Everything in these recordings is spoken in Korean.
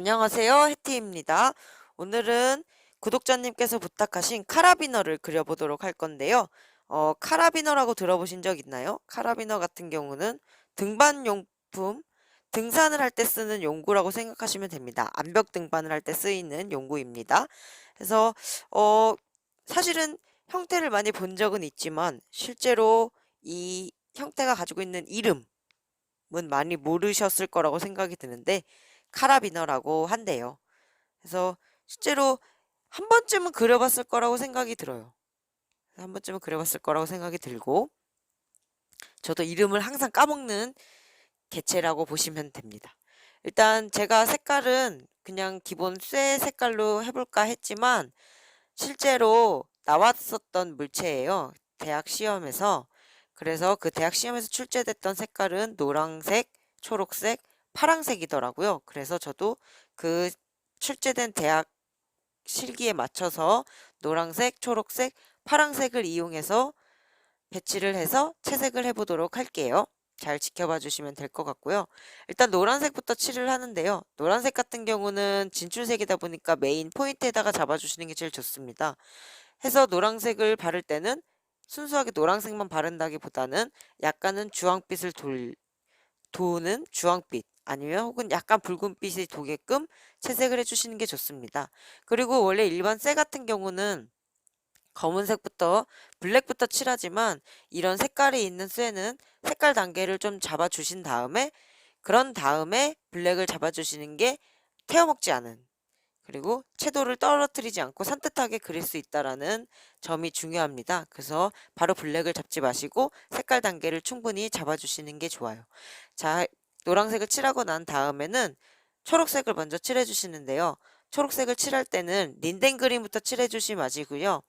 안녕하세요. 해티입니다. 오늘은 구독자님께서 부탁하신 카라비너를 그려보도록 할 건데요. 카라비너라고 들어보신 적 있나요? 카라비너 같은 경우는 등반용품, 등산을 할 때 쓰는 용구라고 생각하시면 됩니다. 암벽 등반을 할 때 쓰이는 용구입니다. 그래서 어, 사실은 형태를 많이 본 적은 있지만 실제로 이 형태가 가지고 있는 이름은 많이 모르셨을 거라고 생각이 드는데 카라비너라고 한대요. 그래서 실제로 한 번쯤은 그려봤을 거라고 생각이 들어요. 한 번쯤은 그려봤을 거라고 생각이 들고, 저도 이름을 항상 까먹는 개체라고 보시면 됩니다. 일단 제가 색깔은 그냥 기본 쇠 색깔로 해볼까 했지만 실제로 나왔었던 물체예요. 대학 시험에서. 그래서 그 대학 시험에서 출제됐던 색깔은 노란색, 초록색, 파란색이더라고요. 그래서 저도 그 출제된 대학 실기에 맞춰서 노란색, 초록색, 파란색을 이용해서 배치를 해서 채색을 해보도록 할게요. 잘 지켜봐 주시면 될 것 같고요. 일단 노란색부터 칠을 하는데요. 노란색 같은 경우는 진출색이다 보니까 메인 포인트에다가 잡아주시는 게 제일 좋습니다. 해서 노란색을 바를 때는 순수하게 노란색만 바른다기보다는 약간은 주황빛을 도는 주황빛 아니면 혹은 약간 붉은빛이 도게끔 채색을 해주시는 게 좋습니다. 그리고 원래 일반 쇠 같은 경우는 검은색부터 블랙부터 칠하지만 이런 색깔이 있는 쇠는 색깔 단계를 좀 잡아주신 다음에 그런 다음에 블랙을 잡아주시는 게 태워먹지 않은, 그리고 채도를 떨어뜨리지 않고 산뜻하게 그릴 수 있다라는 점이 중요합니다. 그래서 바로 블랙을 잡지 마시고 색깔 단계를 충분히 잡아주시는 게 좋아요. 자, 노란색을 칠하고 난 다음에는 초록색을 먼저 칠해주시는데요. 초록색을 칠할 때는 린넨 그린부터 칠해주시 마시고요.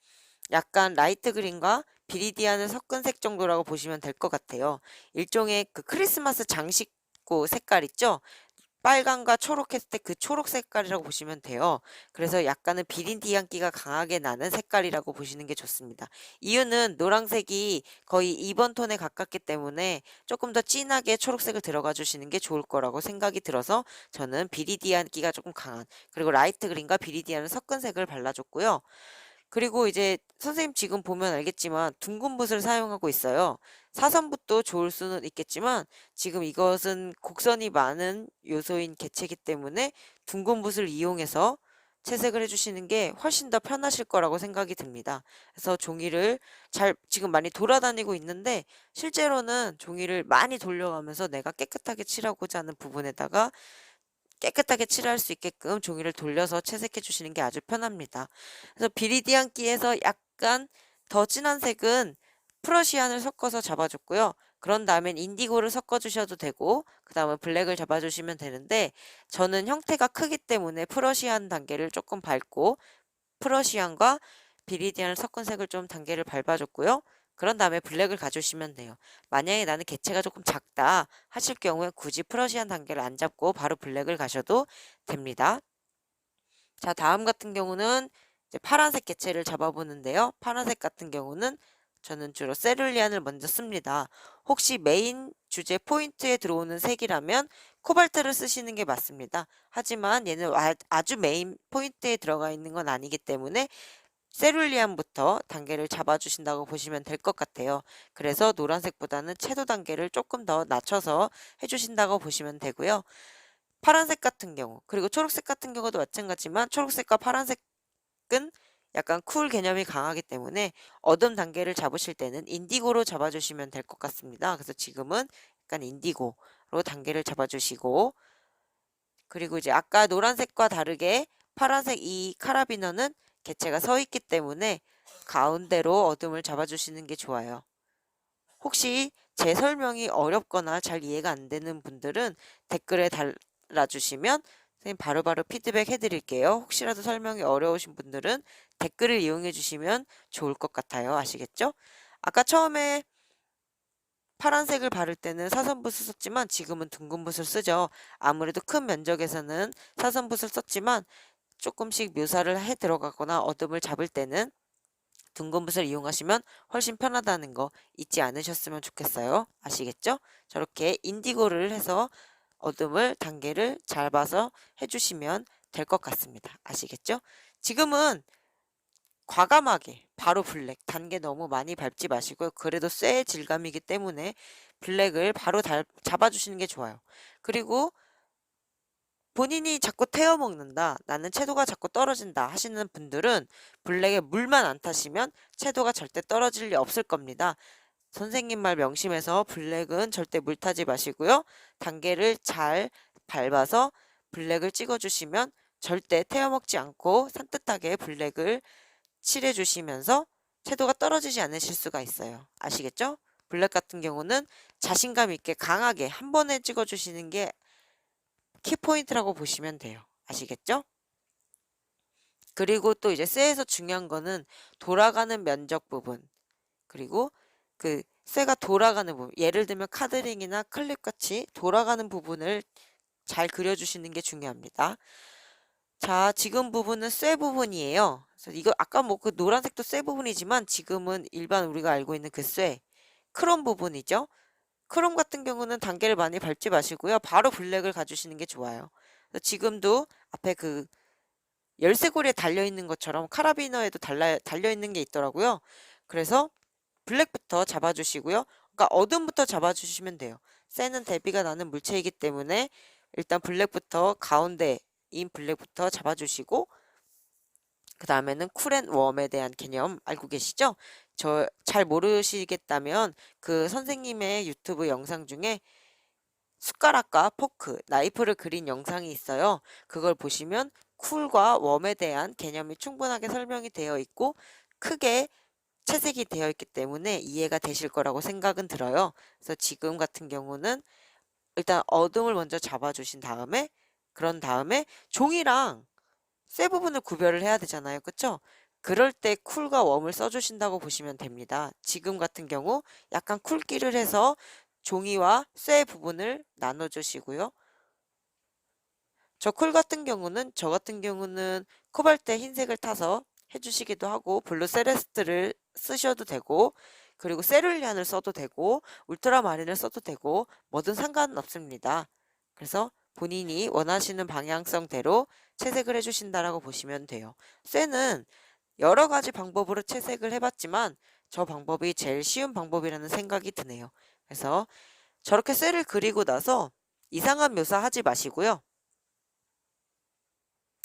약간 라이트 그린과 비리디안을 섞은 색 정도라고 보시면 될 것 같아요. 일종의 그 크리스마스 장식고 색깔 있죠? 빨강과 초록 했을 때 그 초록 색깔이라고 보시면 돼요. 그래서 약간은 비린디안기가 강하게 나는 색깔이라고 보시는 게 좋습니다. 이유는 노란색이 거의 2번 톤에 가깝기 때문에 조금 더 진하게 초록색을 들어가 주시는 게 좋을 거라고 생각이 들어서 저는 비리디안기가 조금 강한, 그리고 라이트 그린과 비리디안을 섞은 색을 발라줬고요. 그리고 이제 선생님 지금 보면 알겠지만 둥근 붓을 사용하고 있어요. 사선붓도 좋을 수는 있겠지만 지금 이것은 곡선이 많은 요소인 개체이기 때문에 둥근 붓을 이용해서 채색을 해주시는 게 훨씬 더 편하실 거라고 생각이 듭니다. 그래서 종이를 잘 지금 많이 돌아다니고 있는데 실제로는 종이를 많이 돌려가면서 내가 깨끗하게 칠하고자 하는 부분에다가 깨끗하게 칠할 수 있게끔 종이를 돌려서 채색해 주시는 게 아주 편합니다. 그래서 비리디안기에서 약간 더 진한 색은 프러시안을 섞어서 잡아줬고요. 그런 다음엔 인디고를 섞어주셔도 되고 그 다음에 블랙을 잡아주시면 되는데 저는 형태가 크기 때문에 프러시안 단계를 조금 밟고 프러시안과 비리디안을 섞은 색을 좀 단계를 밟아줬고요. 그런 다음에 블랙을 가주시면 돼요. 만약에 나는 개체가 조금 작다 하실 경우에 굳이 프러시안 단계를 안 잡고 바로 블랙을 가셔도 됩니다. 자, 다음 같은 경우는 이제 파란색 개체를 잡아보는데요. 파란색 같은 경우는 저는 주로 세룰리안을 먼저 씁니다. 혹시 메인 주제 포인트에 들어오는 색이라면 코발트를 쓰시는 게 맞습니다. 하지만 얘는 아주 메인 포인트에 들어가 있는 건 아니기 때문에 세룰리안부터 단계를 잡아주신다고 보시면 될 것 같아요. 그래서 노란색보다는 채도 단계를 조금 더 낮춰서 해주신다고 보시면 되고요. 파란색 같은 경우, 그리고 초록색 같은 경우도 마찬가지지만 초록색과 파란색은 약간 쿨 개념이 강하기 때문에 어둠 단계를 잡으실 때는 인디고로 잡아주시면 될 것 같습니다. 그래서 지금은 약간 인디고로 단계를 잡아주시고, 그리고 이제 아까 노란색과 다르게 파란색 이 카라비너는 개체가 서 있기 때문에 가운데로 어둠을 잡아주시는 게 좋아요. 혹시 제 설명이 어렵거나 잘 이해가 안 되는 분들은 댓글에 달아주시면 선생님 바로바로 피드백 해드릴게요. 혹시라도 설명이 어려우신 분들은 댓글을 이용해 주시면 좋을 것 같아요. 아시겠죠? 아까 처음에 파란색을 바를 때는 사선붓을 썼지만 지금은 둥근붓을 쓰죠. 아무래도 큰 면적에서는 사선붓을 썼지만 조금씩 묘사를 해 들어가거나 어둠을 잡을 때는 둥근붓을 이용하시면 훨씬 편하다는 거 잊지 않으셨으면 좋겠어요. 아시겠죠? 저렇게 인디고를 해서 어둠을 단계를 잘 봐서 해주시면 될 것 같습니다. 아시겠죠? 지금은 과감하게 바로 블랙 단계 너무 많이 밟지 마시고요. 그래도 쇠의 질감이기 때문에 블랙을 바로 잡아주시는 게 좋아요. 그리고 본인이 자꾸 태워 먹는다, 나는 채도가 자꾸 떨어진다 하시는 분들은 블랙에 물만 안 타시면 채도가 절대 떨어질 리 없을 겁니다. 선생님 말 명심해서 블랙은 절대 물 타지 마시고요. 단계를 잘 밟아서 블랙을 찍어주시면 절대 태워 먹지 않고 산뜻하게 블랙을 칠해주시면서 채도가 떨어지지 않으실 수가 있어요. 아시겠죠? 블랙 같은 경우는 자신감 있게 강하게 한 번에 찍어주시는 게 키포인트라고 보시면 돼요. 아시겠죠? 그리고 또 이제 쇠에서 중요한 거는 돌아가는 면적 부분, 그리고 그 쇠가 돌아가는 부분, 예를 들면 카드링이나 클립같이 돌아가는 부분을 잘 그려주시는 게 중요합니다. 자, 지금 부분은 쇠 부분이에요. 그래서 이거 아까 뭐 그 노란색도 쇠 부분이지만 지금은 일반 우리가 알고 있는 그 쇠, 크롬 부분이죠. 크롬 같은 경우는 단계를 많이 밟지 마시고요. 바로 블랙을 가주시는 게 좋아요. 지금도 앞에 그 열쇠고리에 달려있는 것처럼 카라비너에도 달려있는 게 있더라고요. 그래서 블랙부터 잡아주시고요. 그러니까 어둠부터 잡아주시면 돼요. 쇠는 대비가 나는 물체이기 때문에 일단 블랙부터 가운데인 블랙부터 잡아주시고, 그 다음에는 쿨앤 웜에 대한 개념 알고 계시죠? 저 잘 모르시겠다면 그 선생님의 유튜브 영상 중에 숟가락과 포크, 나이프를 그린 영상이 있어요. 그걸 보시면 쿨과 웜에 대한 개념이 충분하게 설명이 되어 있고 크게 채색이 되어 있기 때문에 이해가 되실 거라고 생각은 들어요. 그래서 지금 같은 경우는 일단 어둠을 먼저 잡아주신 다음에, 그런 다음에 종이랑 쇠 부분을 구별을 해야 되잖아요. 그쵸? 그럴 때 쿨과 웜을 써주신다고 보시면 됩니다. 지금 같은 경우 약간 쿨기를 해서 종이와 쇠 부분을 나눠주시고요. 저 같은 경우는 코발트 흰색을 타서 해주시기도 하고, 블루 세레스트를 쓰셔도 되고, 그리고 세룰리안을 써도 되고, 울트라마린을 써도 되고, 뭐든 상관은 없습니다. 그래서 본인이 원하시는 방향성대로 채색을 해주신다라고 보시면 돼요. 쇠는 여러 가지 방법으로 채색을 해봤지만 저 방법이 제일 쉬운 방법이라는 생각이 드네요. 그래서 저렇게 쇠를 그리고 나서 이상한 묘사 하지 마시고요.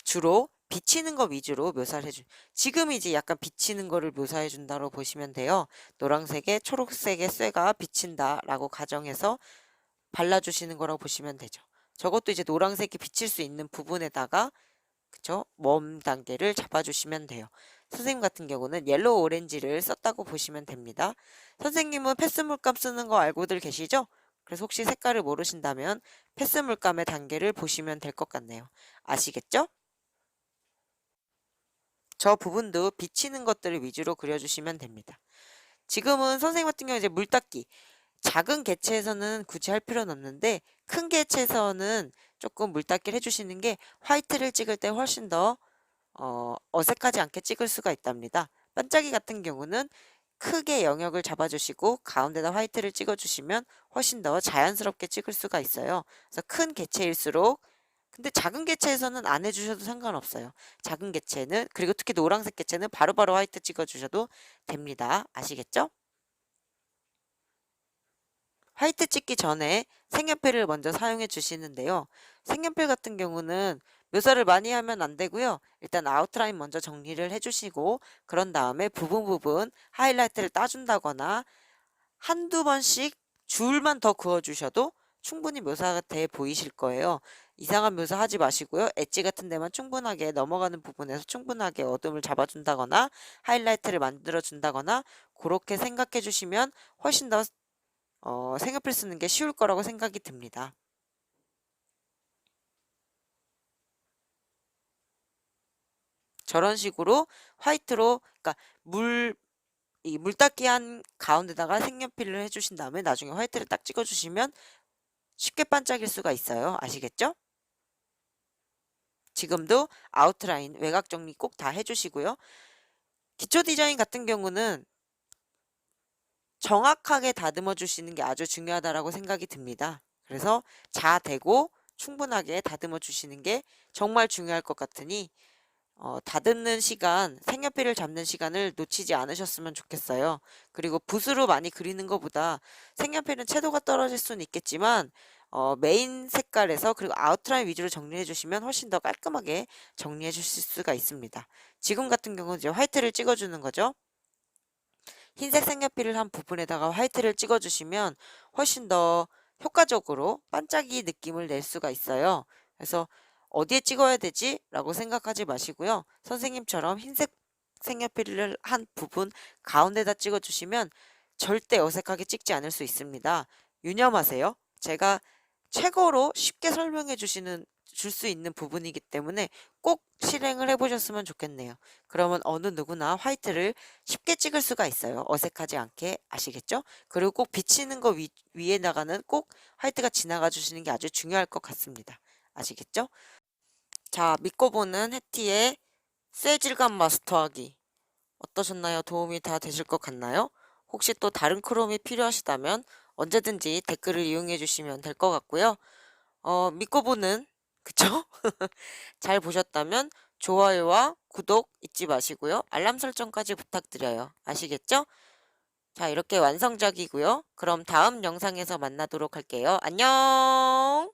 주로 비치는 거 위주로 묘사를 지금 이제 약간 비치는 거를 묘사해 준다고 보시면 돼요. 노란색에 초록색의 쇠가 비친다 라고 가정해서 발라주시는 거라고 보시면 되죠. 저것도 이제 노란색이 비칠 수 있는 부분에다가, 그쵸? 웜 단계를 잡아주시면 돼요. 선생님 같은 경우는 옐로우 오렌지를 썼다고 보시면 됩니다. 선생님은 패스 물감 쓰는 거 알고들 계시죠? 그래서 혹시 색깔을 모르신다면 패스 물감의 단계를 보시면 될 것 같네요. 아시겠죠? 저 부분도 비치는 것들을 위주로 그려주시면 됩니다. 지금은 선생님 같은 경우 이제 물닦기, 작은 개체에서는 굳이 할 필요는 없는데 큰 개체에서는 조금 물닦기를 해주시는 게 화이트를 찍을 때 훨씬 더 어색하지 않게 찍을 수가 있답니다. 반짝이 같은 경우는 크게 영역을 잡아주시고 가운데다 화이트를 찍어주시면 훨씬 더 자연스럽게 찍을 수가 있어요. 그래서 큰 개체일수록, 근데 작은 개체에서는 안 해주셔도 상관없어요. 작은 개체는, 그리고 특히 노란색 개체는 바로바로 화이트 찍어주셔도 됩니다. 아시겠죠? 화이트 찍기 전에 색연필을 먼저 사용해 주시는데요. 색연필 같은 경우는 묘사를 많이 하면 안 되고요. 일단 아웃라인 먼저 정리를 해주시고, 그런 다음에 부분 하이라이트를 따준다거나 한두 번씩 줄만 더 그어주셔도 충분히 묘사가 돼 보이실 거예요. 이상한 묘사 하지 마시고요. 엣지 같은 데만 충분하게 넘어가는 부분에서 충분하게 어둠을 잡아준다거나 하이라이트를 만들어준다거나 그렇게 생각해 주시면 훨씬 더 색연필 쓰는 게 쉬울 거라고 생각이 듭니다. 저런 식으로 화이트로, 그러니까 이 물닦기 한 가운데다가 색연필을 해주신 다음에 나중에 화이트를 딱 찍어주시면 쉽게 반짝일 수가 있어요. 아시겠죠? 지금도 아웃라인, 외곽 정리 꼭 다 해주시고요. 기초 디자인 같은 경우는 정확하게 다듬어 주시는 게 아주 중요하다고 생각이 듭니다. 그래서 자대고 충분하게 다듬어 주시는 게 정말 중요할 것 같으니 다듬는 시간, 색연필을 잡는 시간을 놓치지 않으셨으면 좋겠어요. 그리고 붓으로 많이 그리는 것보다 색연필은 채도가 떨어질 수는 있겠지만 메인 색깔에서 그리고 아웃라인 위주로 정리해 주시면 훨씬 더 깔끔하게 정리해 주실 수가 있습니다. 지금 같은 경우는 이제 화이트를 찍어 주는 거죠. 흰색 색연필을 한 부분에다가 화이트를 찍어 주시면 훨씬 더 효과적으로 반짝이 느낌을 낼 수가 있어요. 그래서 어디에 찍어야 되지? 라고 생각하지 마시고요. 선생님처럼 흰색 색연필을 한 부분 가운데다 찍어 주시면 절대 어색하게 찍지 않을 수 있습니다. 유념하세요. 제가 최고로 쉽게 설명해 줄 수 있는 부분이기 때문에 꼭 실행을 해보셨으면 좋겠네요. 그러면 어느 누구나 화이트를 쉽게 찍을 수가 있어요. 어색하지 않게 아시겠죠? 그리고 꼭 비치는 거 위에다가는 꼭 화이트가 지나가 주시는 게 아주 중요할 것 같습니다. 아시겠죠? 자, 믿고 보는 해티의 쇠 질감 마스터하기 어떠셨나요? 도움이 다 되실 것 같나요? 혹시 또 다른 크롬이 필요하시다면 언제든지 댓글을 이용해 주시면 될 것 같고요. 믿고 보는 그쵸? 잘 보셨다면 좋아요와 구독 잊지 마시고요. 알람 설정까지 부탁드려요. 아시겠죠? 자, 이렇게 완성작이고요. 그럼 다음 영상에서 만나도록 할게요. 안녕!